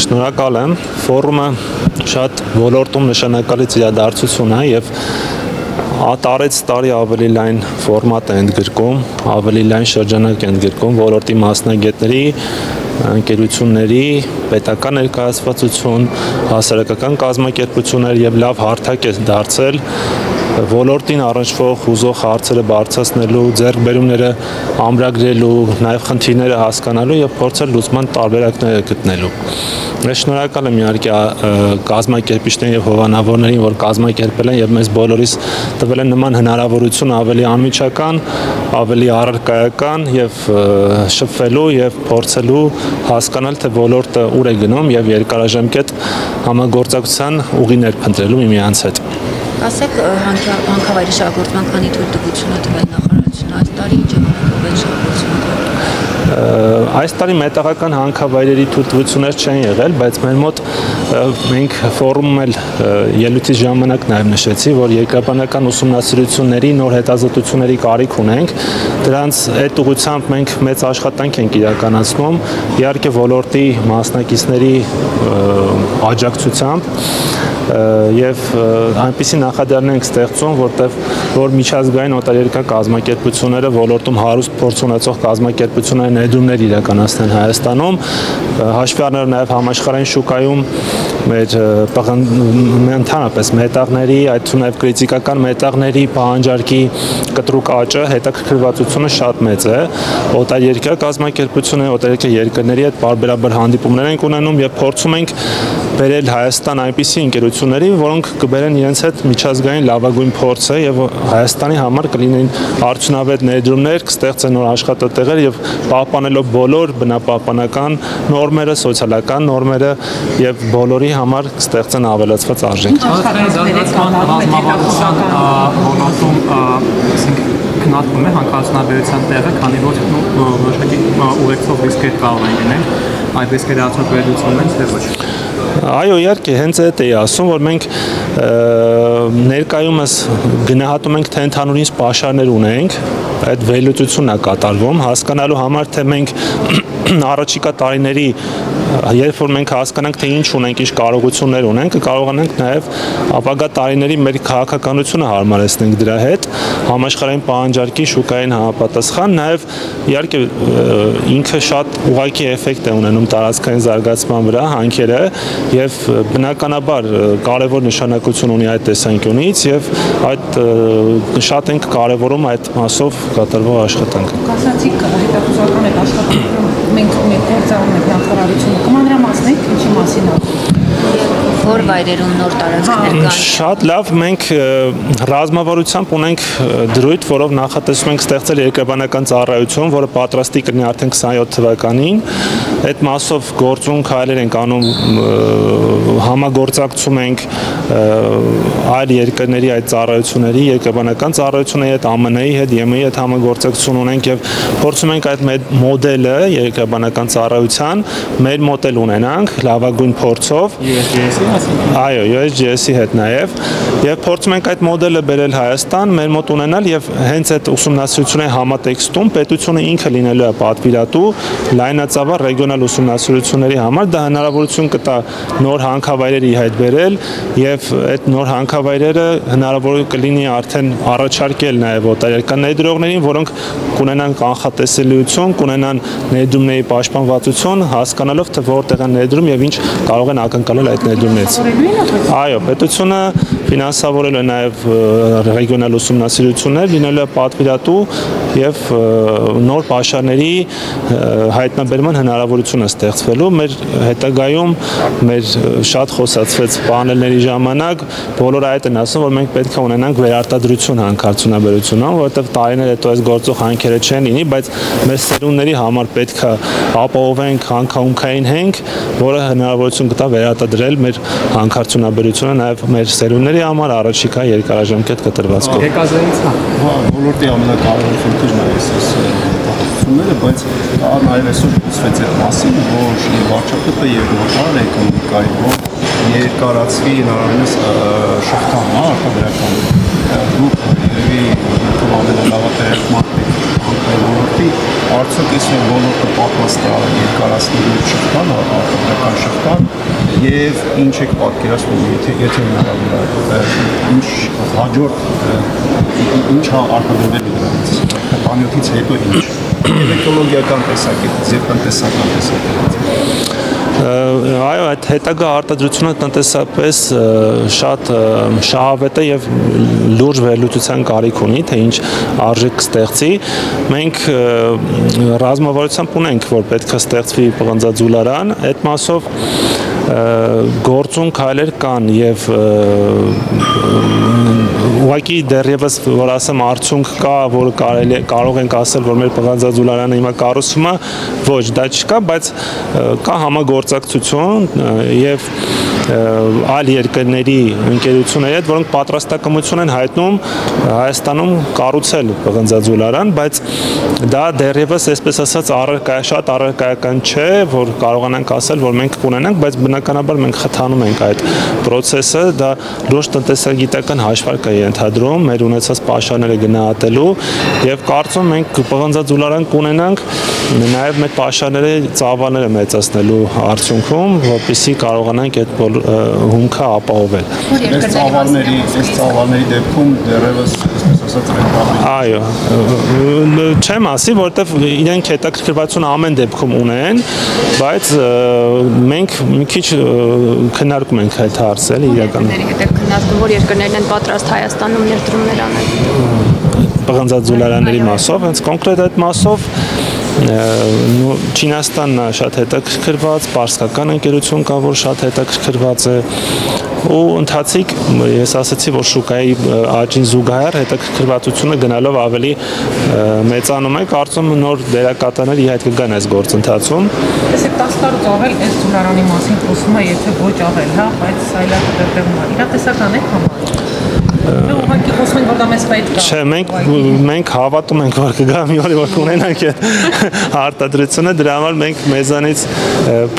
Շնորհակալ եմ, ֆորումը շատ ոլորտում նշանակալից իրադարձություն է եւ տարեց տարի ավելի լայն ֆորմատ է ընդգրկում, ավելի լայն շրջանակ է ընդգրկում ոլորտի մասնագետների, ընկերությունների, պետական ներկայացվածություն, հասարակական կազմակերպություններ եւ լավ հարթակ է դարձել ոլորտին առնչվող հուզող հարցերը բարձրացնելու, ձեռքբերումները ամրագրելու, նաև խնդիրները հասկանալու եւ փորձել լուծման տարբերակները գտնելու։ Ես շնորհակալ եմ իհարկե կազմակերպիչներին եւ հովանավորներին, որ կազմակերպել են եւ մեզ բոլորիս տվել են նման հնարավորություն ավելի անմիջական, ավելի առարկայական եւ շփվելու եւ փորձելու հասկանալ թե ոլորտը ուր է գնում եւ երկարաժամկետ համագործակցության ուղիներ փնտրելու միմյանց հետ։ Ասեք հանքավայրի շահագործման քանի թույլտվություն է տվել նախարարությունը այս տարի ինչ է շահագործումը։ Այս տարի մետաղական հանքավայրերի թույլտվություններ չեն եղել, բայց մեր մոտ մենք ֆորումում էլ ելույթի ժամանակ նաև նշեցի, որ երկրաբանական ուսումնասիրությունների նոր հետազոտությունների կարիք ունենք, դրանց այդ ուղղությամբ մենք մեծ աշխատանք ենք իրականացնում, իհարկե ոլորտի մասնակիցների աջակցությամբ եւ այնպիսի նախադրանք ենք ստեղծում, որ միջազգային օտարերկրյա կազմակերպությունները ոլորտում հարուստ փորձ ունեցող կազմակերպությունները ներդրումներ իրականացնեն Հայաստանում, հաշվի առնելով նաեւ համաշխարհային շուկայում մեր ընդհանրապես մետաղների, այդ թվում նաեւ կրիտիկական մետաղների պահանջարկի կտրուկ աճը, հետաքրքրվածությունը շատ մեծ է։ Օտարերկրյա կազմակերպությունները, օտարերկրյա երկրների հետ բարբերաբար հանդիպումներ ենք ունենում եւ փորձում ենք բերել Հայաստան այնպիսի ընկերությունների, որոնք կբերեն իրենց հետ միջազգային լավագույն փորձը եւ Հայաստանի համար կլինեն արդյունավետ ներդրումներ, կստեղծեն նոր աշխատատեղեր եւ պահպանելով բոլոր բնապահպանական նորմերը, սոցիալական նորմերը եւ բոլորի համար կստեղծեն ավելացված արժեք։ Քննարկվում է հանքարդյունաբերության տեղը, քանի որ որոշակի ուղեկցող ռիսկեր կարող են լինել, այդ ռիսկերը արդյոք վերլուծվում են, թե ոչ։ Այո, իհարկե, հենց այդ էի ասում, որ մենք ներկայումս գնահատում ենք, թե ընդհանուրինս պաշարներ ունենք, այդ վերլուծությունն է կատարվում, հասկանալու համար, թե մենք առաջիկա տարիների, երբ որ մենք հասկանանք, թե ինչ ունենք, ինչ կարողություններ ունենք, կարողանանք նաև ապագա տարիների մեր քաղաքականությունը հարմարեցնենք դրա հետ, համաշխարհային պահանջարկի շուկային համապատասխան, նաև իհարկե ինքը շատ ուղղակի էֆեկտ է ունենում տարածքային զարգացման վրա, հանքերը, եւ բնականաբար կարևոր նշանակություն ունի այդ տեսանկյունից եւ այդ շատ ենք կարևորում այդ մասով կատարվող աշխատանքը։ Ասացիք հետախուզական այդ աշխատանքը մենք գործառում ենք նախարարությունը կմանրամասնենք ինչի մասին է։ Որ վայրերում նոր տարածքներ կան։ Շատ լավ, մենք ռազմավարությամբ ունենք դրույթ, որով նախատեսում ենք ստեղծել երկրաբանական ծառայություն, որը պատրաստի կլինի արդեն 27 թվականին։ Այդ մասով գործուն քայլեր ենք անում, համագործակցում ենք այլ երկրների այդ ծառայությունների, երկրաբանական ծառայությունների հետ, ԱՄՆ-ի հետ, ԵՄ-ի հետ համագործակցություն ունենք եւ փորձում ենք այդ մոդելը երկրաբանական ծառայության մեր մոդել ունենանք լավագույն փորձով։ Այո, USGS-ի հետ եւ փորձում ենք այդ մոդելը բերել Հայաստան, մեր մոտ ունենալ եւ հենց այդ ուսումնասիրությունների համատեքստում պետությունը ինքը լինելու է պատվիրատու լայնածավալ ռեգիոնալ ուսումնասիրությունների համար, դա հնարավորություն կտա նոր հանքավայրերի հետ բերել եւ այդ նոր հանքավայրերը հնարավոր կլինի արդեն առաջարկել նաեւ օտարերկրյա ներդրողներին, որոնք կունենան կանխատեսելիություն, կունենան ներդրումների պաշտպանվածություն, հասկանալով թե որտեղ են ներդրում եւ ինչ կարող են ակնկալել այդ ներդրումներից։ Այո, պետությունը ֆինանսավորել է նաև ռեգիոնալ ուսումնասիրություններ, լինելու է պատվիրատու եւ նոր պաշարների հայտնաբերման հնարավորություն է ստեղծվելու։ Մեր հետագայում մեր շատ խոսացվեց պանելների ժամանակ, բոլորը այդ են ասում, որ մենք պետք է ունենանք վերարտադրություն հանքարդյունաբերությունում, որովհետեւ տարիներ հետո այս գործող հանքերը չեն լինի, բայց մեր սերունդների համար պետք է ապահովենք հանքահունքային հենք, որը հնարավորություն կտա վերարտադրել մեր հանքարդյունաբերությունը նաև մեր սերունդների համար առաջիկա երկարաժամկետ կտրվածքով։ Ոլորտի ամենակարևոր խնդիրն է այս հետախուզությունները, բայց կա նաև այսօր խոսվեց այդ մասին, որ եւ վարչապետը եւ նորմալ էկոնոմիկայի որ երկարացվի հնարավորինս շղթան, արտադրական դուք երևի ամենալավատերեք ոլորտի արդյոք այս ոլորտը պատրաստ է երկարացնելու շղթան, արտադրական շղթան եւ ինչ եք պատկերացնում, եթե հնարավոր է, ինչ հաջորդ ինչ արտադրվելու դրանից, բանյութից հետո ինչ էկոլոգիական տեսակետից եւ տնտեսական տեսակետից։ Այո, այդ հետագա արտադրությունը տնտեսապես շատ շահավետ է եւ լուրջ վերլուծության կարիք ունի, թե ինչ արժեք կստեղծի։ Մենք ռազմավարությամբ ունենք, որ պետք է ստեղծվի պղնձաձուլարան, այդ մասով գործուն քայլեր կան եւ ուղղակի դեռևս որ ասեմ արդյունք կա, որ կարող ենք ասել, որ մեր պղնձաձուլարանը հիմա կառուցվում է, ոչ, դա չկա, բայց կա համագործակցություն եւ այլ երկրների ընկերությունների հետ, որոնք պատրաստակամություն են հայտնում Հայաստանում կառուցել պղնձաձուլարան, բայց դա դեռևս այսպես ասած շատ առարկայական չէ, որ կարողանանք ասել, որ մենք կունենանք, բայց բնականաբար մենք խթանում ենք այդ process-ը, դա լուրջ տնտեսագիտական հաշվարկ է ենթադրում մեր ունեցած պաշարները գնահատելու եւ կարծում մենք պղնձաձուլարան կունենանք նաեւ մեր պաշարների ծավալները մեծացնելու արդյունքում, որպեսզի կարողանանք այդ հումքը ապահովել։ Այս ծավալների դեպքում դեռևս ասած այո, չեմ ասի, որովհետև իրենք հետաքրքրվածություն ամեն դեպքում ունեն, բայց մենք մի քիչ քննարկում ենք այդ հարցը, իրականում։ Քննարկում, որ երկրներն են պատրաստ Հայաստանում ներդրումներ անել։ Պղնձաձուլարանների մասով, հենց կոնկրետ այդ մասով Չինաստանն է շատ հետաքրքրված, պարսկական ընկերություն կա, որ շատ հետաքրքրված է ու ընթացիկ ես ասացի, որ շուկայի աճին զուգահեռ հետաքրքրվածությունը գնալով ավելի մեծանում է, կարծում նոր դերակատարներ իհայտ կգան այս գործընթացում։ Տեսեք 10 տարուց ավել այս ձուլարանի մասին խոսում է, եթե ոչ ավել, հա, բայց սայլակը դեռ ունի։ Իրատեսական է համարում։ Ուղղակի խոսում ենք, որ դա մեզ պետք է։ Չէ, մենք հավատում ենք, որ կգա մի օր, որ կունենանք այդ արտադրությունը, դրա համար մենք մեզանից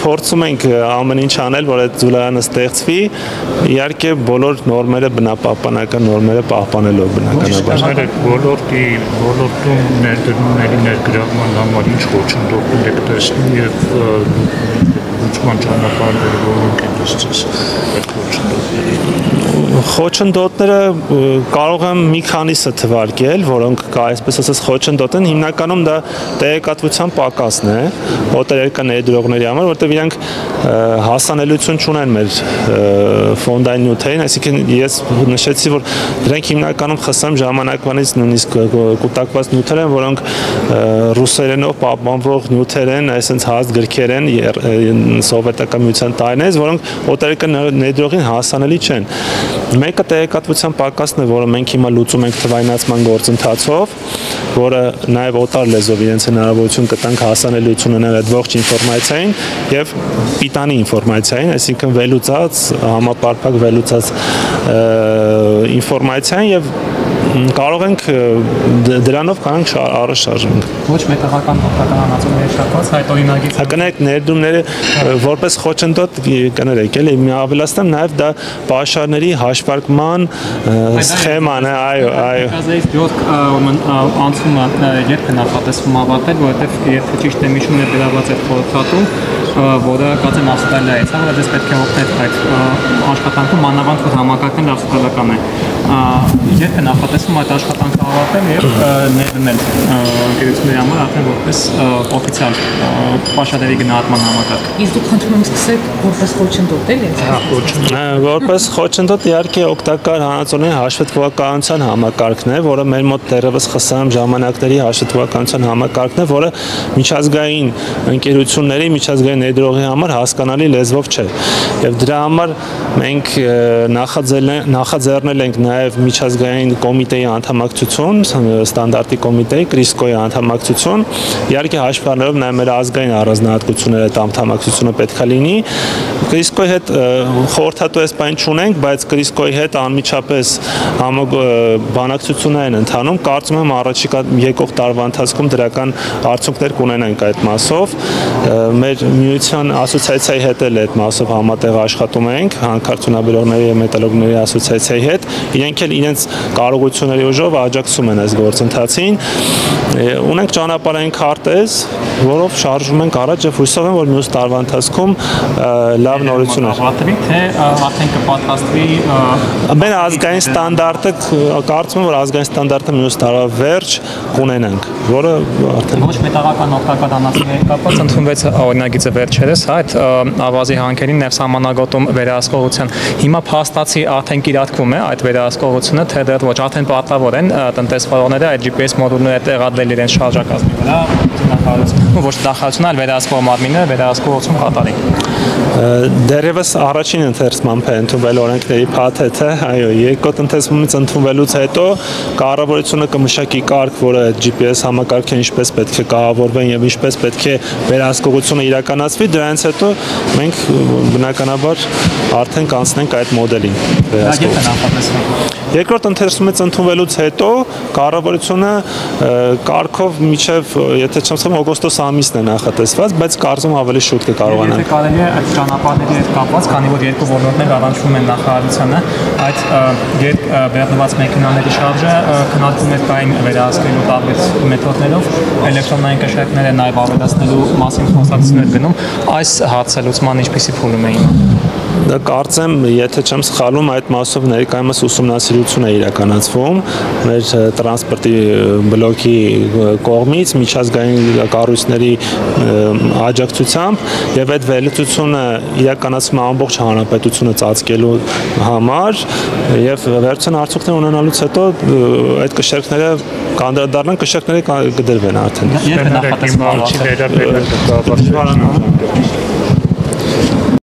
փորձում ենք ամեն ինչ անել, որ այդ ձուլարանը ստեղծվի, իհարկե բոլոր նորմերը բնապահպանական նորմերը պահպանելով բնականաբար։ Ոլորտում ներդրումների ներգրավման համար ինչ խոչընդոտներ եք տեսնում եւ լուծման ճանապարհները որոնք են դրսից այդ խոչընդոտների։ Խոչընդոտները կարող եմ մի քանիսը թվարկել, որոնք կա, այսպես ասած, խոչընդոտ են, հիմնականում դա տեղեկատվության պակասն է օտարերկրյա ներդրողների համար, որտեղ իրանք հասանելիություն չունեն մեր ֆոնդային նյութերին, այսինքն ես նշեցի, որ դրանք հիմնականում ԽՍՀՄ ժամանակվանից նույնիսկ կուտակված նյութեր են, որոնք ռուսերենով պահպանվող նյութեր են, այսինքն հաստ գրքեր են սովետական միության տարիներից, որոնք օտարերկրյա ներդրողին հասանելի չեն։ Մեկը տեղեկատվության պակասն է, որը մենք հիմա լուծում ենք թվայնացման գործընթացով, որը նաև օտար լեզվով իրենց հնարավորություն կտանք հասանելիություն ունենալ այդ ողջ ինֆորմացիային եւ պիտանի ինֆորմացիային, այսինքն վերլուծած, համապարփակ վերլուծած ինֆորմացիային եւ կարող ենք դրանով կանանք առաջ շարժենք։ Ոչ մետաղական օգտական անածումների շտկված հայտ օրինագիծ։ Կներեք ներդրումները որպես խոչընդոտ կներեք, էլի մի ավելացնեմ նաև դա պաշարների հաշվարկման սխեման է, այո։ Կազայից 7 անցումը երբ է նախատեսվում ավարտել, որովհետև եթե ճիշտ եմ հիշում, ներգրավված այդ խորհրդատում, որը կարծեմ Ավստրալիա է, բայց ես պետք է օգնեք այդ աշխատանքում, մանավանդ որ համակարգն ավստրալիական է։ Երբ է նախատեսվում այդ աշխատանքը ավարտել եւ ներդնել ընկերությունների համար արդեն որպես օֆիցիալ պաշարների գնահատման համակարգ։ Իսկ դուք խնդրում եք սկսեք որպես խոչընդոտ էլի։ Որպես խոչընդոտ իհարկե օգտակար հանածոների հաշվետվականության համակարգն է, որը մեր մոտ դեռևս ԽՍՀՄ ժամանակների հաշվետվականության համակարգն է, որը միջազգային ընկերությունների, միջազգային ներդրողի համար հասկանալի լեզվով չէ։ Եվ դրա համար մենք նախաձեռնել ենք նաև միջազգային կոմիտեի անդամակցություն, ստանդարտի կոմիտեի, CRISCO-ի անդամակցություն, իհարկե հաշվի առնելով նաև մեր ազգային առանձնահատկությունները այդ անդամակցությունը պետք է լինի։ CRISCO-ի հետ խորհրդատու այս բան չունենք, բայց CRISCO-ի հետ անմիջապես բանակցություններ են ընթանում, կարծում եմ առաջիկա եկող տարվա ընթացքում դրական արդյունքներ կունենանք այդ մասով։ Մեր միության ասոցիացիայի հետ էլ այդ մասով համատեղ աշխատում ենք, հանքարդյունաբերողների եւ մետալուրգների ասոցիացիայի հետ, իրենք էլ իրենց կարողությունների ուժով աջակցում են այս գործընթացին։ Ունենք ճանապարհային քարտեզ, որով շարժվում ենք առաջ եւ հույսով եմ, որ մյուս տարվա ընթացքում լավ նորություն է։ Թե արդեն կպատրաստվի Մեր ազգային ստանդարտը կարծում եմ, որ ազգային ստանդարտը մյուս տարվա վերջ կունենանք, որը արդեն ոչ մետաղական օգտակարանացիների կապված ընդունվեց օրինագիծը վերջերս, այդ ավազի հանքերին ներսահմանագոտում վերահսկողության։ Հիմա փաստացի արդեն կիրարկվում է այդ վերահսկողությունը, թե դեռ ոչ, արդեն պարտավոր են տնտեսվարողները այդ GPS մոդուլները տեղադրել իրենց շարժակազմի վրա, ոչ նախարարությունը, այլ վերահսկող մարմինը վերահսկողություն կատարի։ Դերևս առաջին ընթերցմամբ է ընդունվել օրենքների փաթեթը, այո, երկրորդ ընթերցումից ընդունվելուց հետո կառավարությունը կմշակի կարգ, որը GPS համակարգին ինչպես պետք է կառավարվեն եւ ինչպես պետք է վերահսկողությունը իրականացվի, դրանից հետո մենք բնականաբար արդեն կանցնենք այդ մոդելին վերահսկողություն։ Երկրորդ ընթերցումից ընդունվելուց հետո կառավարությունը կարգով միջև, եթե չեմ սխալվում, օգոստոս ամիսն է նախատեսված, բայց կարծում ավելի շուտ կկարողանանք։ Եթե կարելի է այդ ճանապարհների հետ կապված, քանի որ երկու ոլորտներ առանցվում են նախարարությանը, այդ վերնված մեքենաների շարժը քննարկումներ կային վերահսկելու տարբեր մեթոդներով, էլեկտրոնային կշեռքները նաև ավելացնելու մասին խոսակցություններ գնում, այս հարցը լուծման ինչպիսի փուլում էին։ Կարծեմ, եթե չեմ սխալվում, այդ մասով ներկայումս ուսումնասիրություն է իրականացվում մեր տրանսպորտի բլոկի կողմից միջազգային կառույցների աջակցությամբ եւ այդ վերլուծությունը իրականացվում է ամբողջ հանրապետությունը ծածկելու համար եւ վերջին արդյունքներ ունենալուց հետո այդ կշեռքները կանդրադառնան, կշեռքները կդրվեն արդեն։ Երբ նախատեսվում է